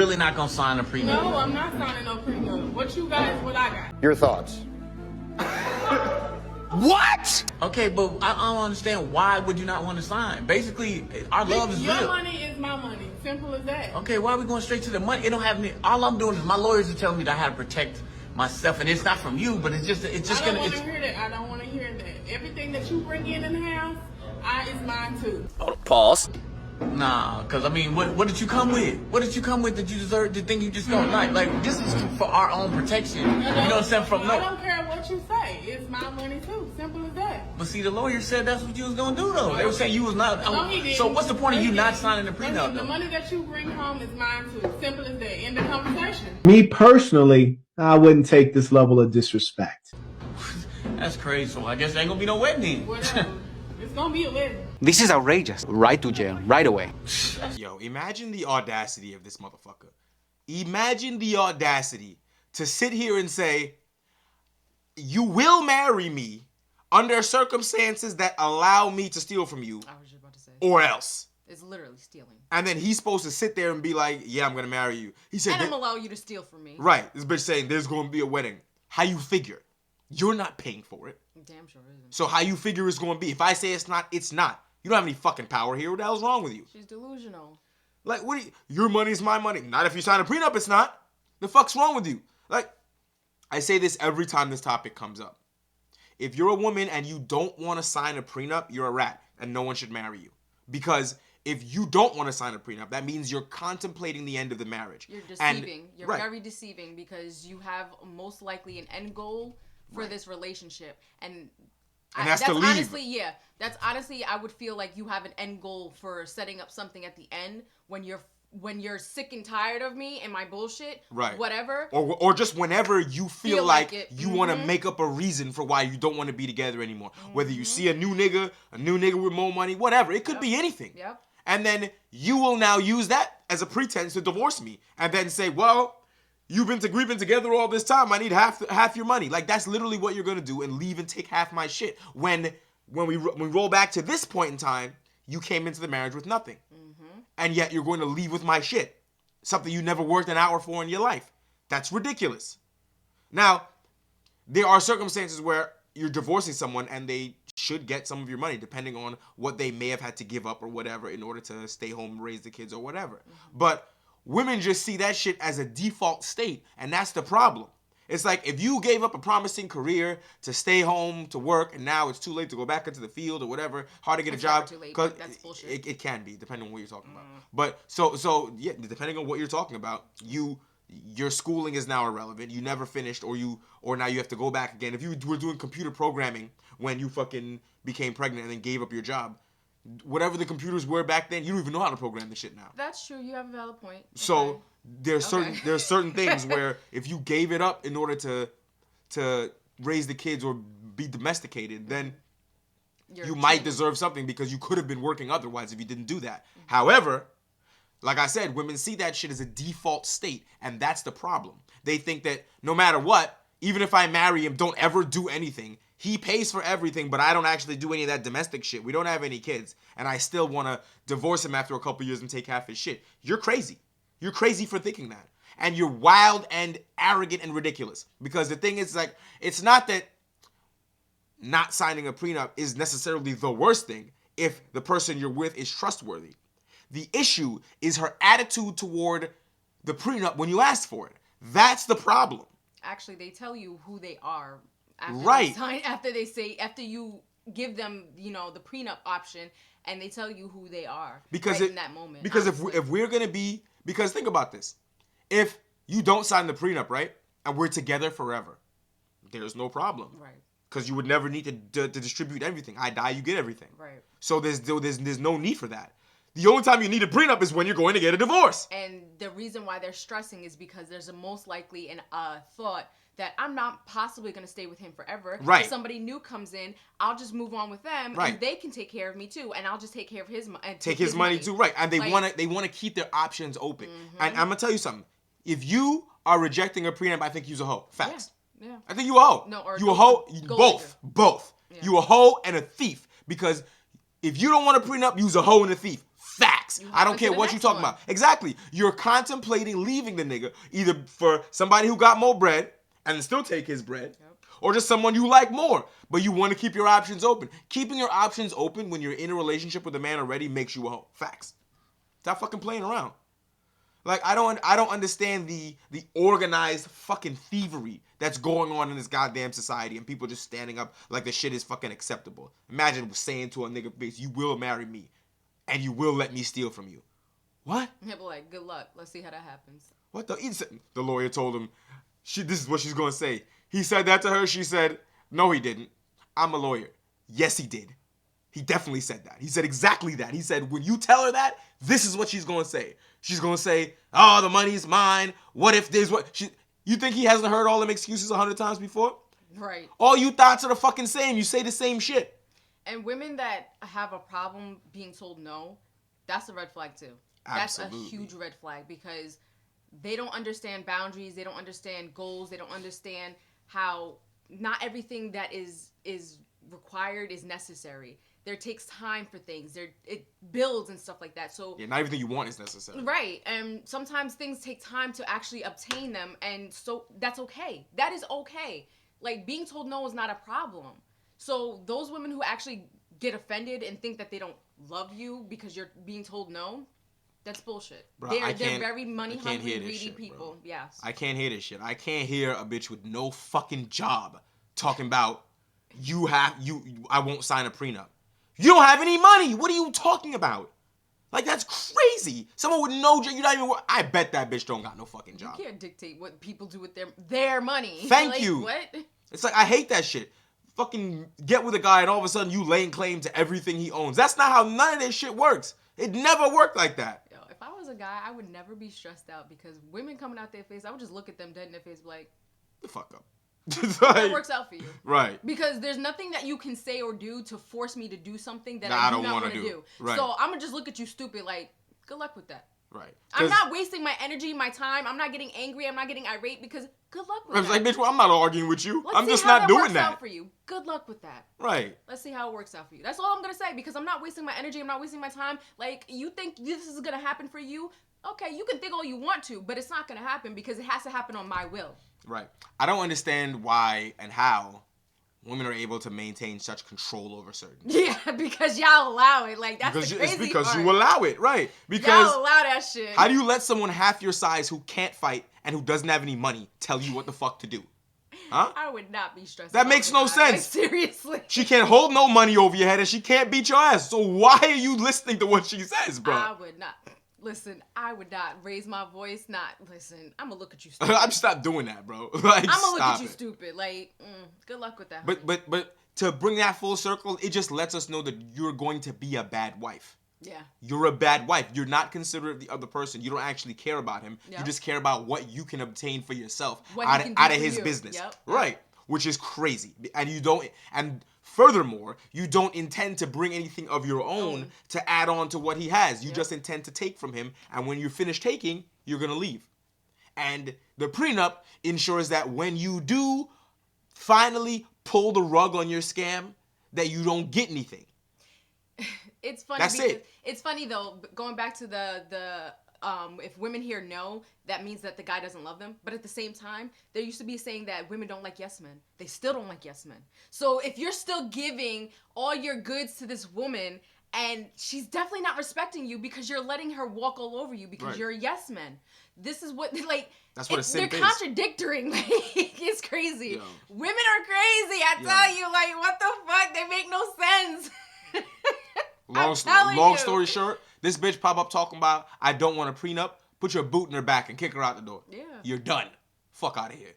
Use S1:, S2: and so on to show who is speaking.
S1: really not gonna sign a prenup?
S2: No, I'm not signing no prenup. What you got is what I got.
S3: Your thoughts?
S1: What? Okay, but I don't understand. Why would you not want to sign? Basically, our love is
S2: Your
S1: real.
S2: money is my money. Simple as that.
S1: Okay, why are we going straight to the money? It don't have me. All I'm doing is my lawyers are telling me that I have to protect myself, and it's not from you, but it's just
S2: I don't want to hear that. I don't want to hear that. Everything that you bring in the house, is mine too.
S3: Pause.
S1: Nah, cause I mean, what did you come with? What did you come with that you deserve to think you just don't like? Like, this is for our own protection. You know what I'm saying?
S2: I don't care what you say. It's my money too. Simple as that.
S1: But see, the lawyer said that's what you was gonna do though. They were saying you was not.
S2: No, he didn't.
S1: So what's the point of you not signing the prenup?
S2: The money that you bring home is mine too. Simple as that. End the conversation.
S4: Me personally, I wouldn't take this level of disrespect.
S1: That's crazy. So I guess there ain't gonna be no wedding.
S2: Whatever. It's gonna be a wedding.
S3: This is outrageous. Right to jail, right away.
S5: Yo, imagine the audacity of this motherfucker. Imagine the audacity to sit here and say, you will marry me under circumstances that allow me to steal from you.
S6: I was just about to say.
S5: Or else.
S6: It's literally stealing.
S5: And then he's supposed to sit there and be like, yeah, I'm gonna marry you. He said,
S6: and I'm allow you to steal from me.
S5: Right. This bitch saying there's gonna be a wedding. How you figure? You're not paying for it.
S6: Damn sure isn't.
S5: So how you figure it's gonna be? If I say it's not, it's not. You don't have any fucking power here. What the hell's wrong with you?
S6: She's delusional.
S5: Like, what? Your money's my money. Not if you sign a prenup, it's not. The fuck's wrong with you? Like, I say this every time this topic comes up. If you're a woman and you don't want to sign a prenup, you're a rat, and no one should marry you. Because if you don't want to sign a prenup, that means you're contemplating the end of the marriage.
S6: You're deceiving.
S5: And,
S6: you're
S5: right.
S6: very deceiving because you have most likely an end goal for this relationship, and
S5: that's to leave.
S6: Honestly, yeah. That's honestly, I would feel like you have an end goal for setting up something at the end when you're sick and tired of me and my bullshit,
S5: right?
S6: Whatever,
S5: or just whenever you feel like you want to
S6: Mm-hmm.
S5: make up a reason for why you don't want to be together anymore. Whether you see a new nigga with more money, whatever, it could be anything.
S6: Yep.
S5: And then you will now use that as a pretense to divorce me, and then say, well, we've been together all this time. I need half your money. Like, that's literally what you're gonna do, and leave and take half my shit. When we roll back to this point in time, you came into the marriage with nothing, and yet you're going to leave with my shit, something you never worked an hour for in your life. That's ridiculous. Now, there are circumstances where you're divorcing someone and they should get some of your money, depending on what they may have had to give up or whatever in order to stay home and raise the kids or whatever. But women just see that shit as a default state, and that's the problem. It's like if you gave up a promising career to stay home to work, and now it's too late to go back into the field or whatever, hard to get a job.
S6: Too late,
S5: Cause
S6: that's bullshit.
S5: it can be, depending on what you're talking about. But so yeah, depending on what you're talking about, your schooling is now irrelevant. You never finished, or now you have to go back again. If you were doing computer programming when you fucking became pregnant and then gave up your job, whatever the computers were back then, you don't even know how to program the shit now.
S6: That's true. You have a valid point.
S5: So there's certain things where if you gave it up in order to raise the kids or be domesticated, then you might deserve something because you could have been working otherwise if you didn't do that. However, like I said, women see that shit as a default state, and that's the problem. They think that no matter what, even if I marry him, don't ever do anything. He pays for everything, but I don't actually do any of that domestic shit. We don't have any kids, and I still want to divorce him after a couple years and take half his shit. You're crazy. You're crazy for thinking that. And you're wild and arrogant and ridiculous. Because the thing is, like, it's not that not signing a prenup is necessarily the worst thing if the person you're with is trustworthy. The issue is her attitude toward the prenup when you ask for it. That's the problem.
S6: Actually, they tell you who they are after you give them, the prenup option, and they tell you who they are in that moment.
S5: Because if we're gonna be, because think about this, if you don't sign the prenup, right, and we're together forever, there's no problem,
S6: right?
S5: Because you would never need to distribute everything. I die, you get everything,
S6: right?
S5: So there's no need for that. The only time you need a prenup is when you're going to get a divorce.
S6: And the reason why they're stressing is because there's a most likely thought that I'm not possibly going to stay with him forever.
S5: Right.
S6: If somebody new comes in, I'll just move on with them,
S5: right,
S6: and they can take care of me too, and I'll just take care of his money.
S5: Take his money too, right? And they want to keep their options open. And I'm gonna tell you something. If you are rejecting a prenup, I think you's a hoe. Facts.
S6: Yeah.
S5: I think you a hoe.
S6: No, or
S5: you a hoe. Both.
S6: Yeah.
S5: You a hoe and a thief. Because if you don't want a prenup, you's a hoe and a thief. Facts. I don't care what you talking about. Exactly. You're contemplating leaving the nigga either for somebody who got more bread and still take his bread, or just someone you like more, but you want to keep your options open. Keeping your options open when you're in a relationship with a man already makes you a hoe. Facts. Stop fucking playing around. Like, I don't understand the organized fucking thievery that's going on in this goddamn society and people just standing up like the shit is fucking acceptable. Imagine saying to a nigga face, you will marry me and you will let me steal from you. What?
S6: He'll be like, good luck. Let's see how that happens.
S5: What the? The lawyer told him, this is what she's going to say. He said that to her. She said, no, he didn't. I'm a lawyer. Yes, he did. He definitely said that. He said exactly that. He said, when you tell her that, this is what she's going to say. She's going to say, oh, the money's mine. What if there's what? You think he hasn't heard all them excuses 100 times before?
S6: Right.
S5: All you thoughts are the fucking same. You say the same shit.
S6: And women that have a problem being told no, that's a red flag too.
S5: Absolutely.
S6: That's a huge red flag because they don't understand boundaries. They don't understand goals. They don't understand how not everything that is required is necessary. There takes time for things. It builds and stuff like that. So
S5: yeah, not everything you want is necessary.
S6: Right. And sometimes things take time to actually obtain them, and so that's okay. That is okay. Like, being told no is not a problem. So those women who actually get offended and think that they don't love you because you're being told no, that's bullshit.
S5: Bro,
S6: they're very money hungry, greedy people.
S5: Bro.
S6: Yes.
S5: I can't hear this shit. I can't hear a bitch with no fucking job talking about I won't sign a prenup. You don't have any money. What are you talking about? Like, that's crazy. Someone with no job, you're not even. I bet that bitch don't got no fucking job.
S6: You can't dictate what people do with their money.
S5: Thank you.
S6: What?
S5: It's like, I hate that shit. Fucking get with a guy and all of a sudden you laying claim to everything he owns. That's not how none of this shit works. It never worked like that.
S6: Yo, if I was a guy, I would never be stressed out because women coming out their face, I would just look at them dead in their face, be like,
S5: The fuck up.
S6: that works out for you.
S5: Right.
S6: Because there's nothing that you can say or do to force me to do something that
S5: Nah,
S6: I do not want to do.
S5: Right.
S6: So I'm going to just look at you stupid like, good luck with that.
S5: Right.
S6: I'm not wasting my energy, my time. I'm not getting angry. I'm not getting irate because good luck with
S5: I was
S6: that.
S5: like, bitch, well, I'm not arguing with you.
S6: Let's
S5: I'm
S6: see
S5: just
S6: how
S5: not doing
S6: works
S5: that.
S6: Out for you. Good luck with that.
S5: Right.
S6: Let's see how it works out for you. That's all I'm going to say because I'm not wasting my energy. I'm not wasting my time. Like, you think this is going to happen for you? Okay, you can think all you want to, but it's not going to happen because it has to happen on my will.
S5: Right. I don't understand why and how women are able to maintain such control over certain.
S6: Yeah, because y'all allow it. Like, that's
S5: Because
S6: the crazy
S5: it's because
S6: part.
S5: you allow it, right? Because
S6: y'all allow that shit.
S5: how do you let someone half your size who can't fight and who doesn't have any money tell you what the fuck to do? Huh?
S6: I would not be stressed.
S5: That
S6: out
S5: makes
S6: with
S5: no
S6: that.
S5: sense.
S6: Like, seriously.
S5: She can't hold no money over your head and she can't beat your ass. So why are you listening to what she says, bro?
S6: I would not. Listen, I would not raise my voice. Listen, I'm gonna look at you stupid.
S5: I'm stop doing that, bro. Like,
S6: I'm gonna look at
S5: stop
S6: you
S5: it.
S6: stupid. Like, good luck with that.
S5: But to bring that full circle, it just lets us know that you're going to be a bad wife.
S6: Yeah.
S5: You're a bad wife. You're not considerate of the other person. You don't actually care about him.
S6: Yep.
S5: You just care about what you can obtain for yourself
S6: What
S5: out
S6: he
S5: of,
S6: can
S5: out
S6: do
S5: of
S6: for
S5: his
S6: you.
S5: business.
S6: Yep.
S5: Right. Which is crazy. And furthermore, you don't intend to bring anything of your own to add on to what he has. You just intend to take from him. And when you're finished taking, you're going to leave. And the prenup ensures that when you do finally pull the rug on your scam, that you don't get anything.
S6: It's funny.
S5: That's
S6: because
S5: it.
S6: It's funny though. Going back to the if women hear no, that means that the guy doesn't love them. But at the same time, there used to be a saying that women don't like yes men. They still don't like yes men. So if you're still giving all your goods to this woman and she's definitely not respecting you because you're letting her walk all over you because you're a yes man. This is what like.
S5: That's what a simp
S6: they're
S5: is.
S6: contradicting. Like, it's crazy.
S5: Yo.
S6: Women are crazy. I tell you, like, what the fuck? They make no sense.
S5: Long story short, this bitch pop up talking about, I don't want a prenup. Put your boot in her back and kick her out the door.
S6: Yeah.
S5: You're done. Fuck out of here.